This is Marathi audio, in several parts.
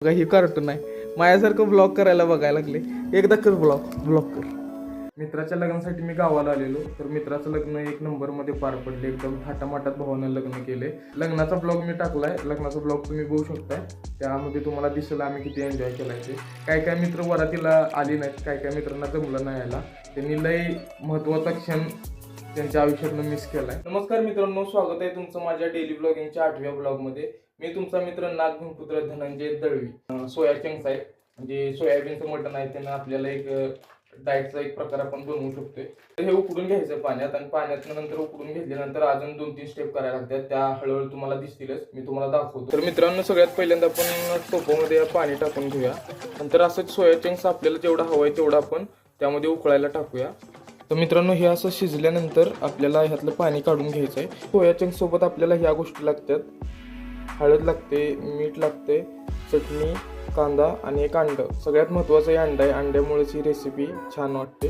बघा ही कार्टून आहे, माझ्यासारखं ब्लॉग करायला बघायला लागले. एकदा कर ब्लॉग कर. मित्राच्या लग्नासाठी मी गावाला आलेलो, तर मित्राचं लग्न एक नंबरमध्ये पार पडले. एकदम थाटामाटात भावानं लग्न केले. लग्नाचा ब्लॉग मी टाकलाय, लग्नाचा ब्लॉग तुम्ही बघू शकताय. त्यामध्ये तुम्हाला दिसेल आम्ही किती एन्जॉय केलाय ते. काय मित्र वरातीला आले नाहीत, काय मित्रांना जमलं नाही यायला. त्यांनी लय महत्त्वाचा क्षण त्यांच्या आयुष्यातनं मिस केलाय. नमस्कार मित्रांनो, स्वागत आहे तुमचं माझ्या डेली ब्लॉगिंगच्या 8व्या ब्लॉगमध्ये. मी तुमचा मित्र नागभूमपुत्र धनंजय दळवी. सोया चंक्स आहे, म्हणजे सोयाबीनचं मटण आहे. त्यानं आपल्याला एक डाएटचा एक प्रकार आपण बनवू शकतोय. तर हे उकडून घ्यायचं पाण्यात, आणि पाण्यात नंतर उकडून घेतल्यानंतर अजून 2-3 स्टेप करायला लागतात. त्या हळूहळू तुम्हाला दिसतीलच, मी तुम्हाला दाखवतो. तर मित्रांनो, सगळ्यात पहिल्यांदा आपण टोपामध्ये पाणी टाकून घेऊया. नंतर असंच सोया चंक्स आपल्याला जेवढा हवं आहे तेवढं आपण त्यामध्ये उकळायला टाकूया. तर मित्रांनो, हे असं शिजल्यानंतर आपल्याला ह्यातलं पाणी काढून घ्यायचं आहे. सोया चंक्स सोबत आपल्याला ह्या गोष्टी लागतात: हळद लागते, मीठ लागते, चटणी, कांदा आणि एक अंड. सगळ्यात महत्त्वाचं हे अंड आहे. अंड्यामुळेच ही रेसिपी छान वाटते,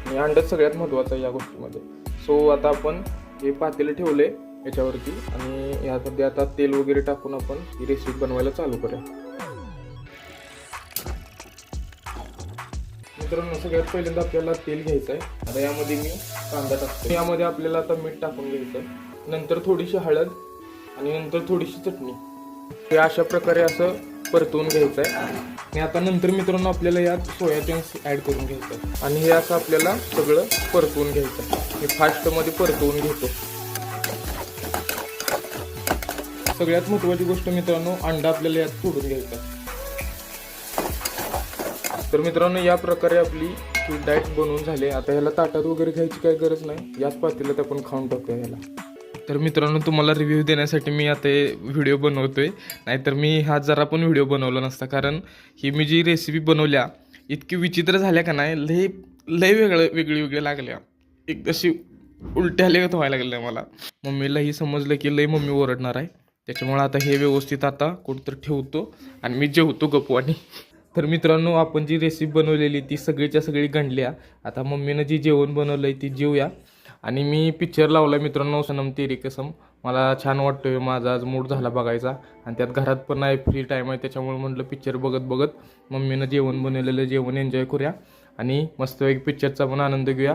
आणि अंडच सगळ्यात महत्त्वाचं आहे या गोष्टीमध्ये. सो आता आपण हे पातेलं ठेवले याच्यावरती, आणि यामध्ये आता तेल वगैरे टाकून आपण ही रेसिपी बनवायला चालू करूया. मित्रांनो, सगळ्यात पहिल्यांदा आपल्याला तेल घ्यायचं आहे. आता यामध्ये मी कांदा टाकतो. यामध्ये आपल्याला आता मीठ टाकून घ्यायचं आहे, नंतर थोडीशी हळद आणि नंतर थोडीशी चटणी. हे अशा प्रकारे असं परतवून घ्यायचं आहे. आणि आता नंतर मित्रांनो आपल्याला यात सोया चंक्स ॲड करून घ्यायचं आहे, आणि हे असं आपल्याला सगळं परतवून घ्यायचं आहे. हे फास्टमध्ये परतवून घेतो. सगळ्यात महत्त्वाची गोष्ट मित्रांनो, अंडा आपल्याला यात सोडून घ्यायचा. तर मित्रांनो, या प्रकारे आपली डाएट बनवून झाली. आता ह्याला ताटात वगैरे घ्यायची काही गरज नाही, याच पातेल्यात आपण खाऊन टाकूया ह्याला. तर मित्रांनो, तुम्हाला रिव्ह्यू देण्यासाठी मी आता व्हिडिओ बनवतोय, नाहीतर मी हा जरा पण व्हिडिओ बनवला नसता. कारण ही मी जी रेसिपी बनवल्या इतकी विचित्र झाल्या का नाही, लय वेगळी लागल्या. एक अशी उलट्या आल्या व्हायला लागल्या मला. मम्मीलाही समजलं की लय मम्मी ओरडणार आहे, त्याच्यामुळे आता हे व्यवस्थित आता कुठंतरी ठेवतो आणि मी जेवतो गपवानी. तर मित्रांनो, आपण जी रेसिपी बनवलेली ती सगळीच्या सगळी गंडल्या. आता मम्मीनं जी जेवण बनवलंय ती जेवूया. आणि मी पिक्चर लावला मित्रांनो, सनम तेरी कसम. मला छान वाटतोय, माझा आज मूड झाला बघायचा, आणि त्यात घरात पण आहे, फ्री टाईम आहे. त्याच्यामुळे म्हटलं पिक्चर बघत मम्मीनं जेवण बनवलेलं जेवण एन्जॉय करूया, आणि मस्तपैकी पिक्चरचा पण आनंद घेऊया.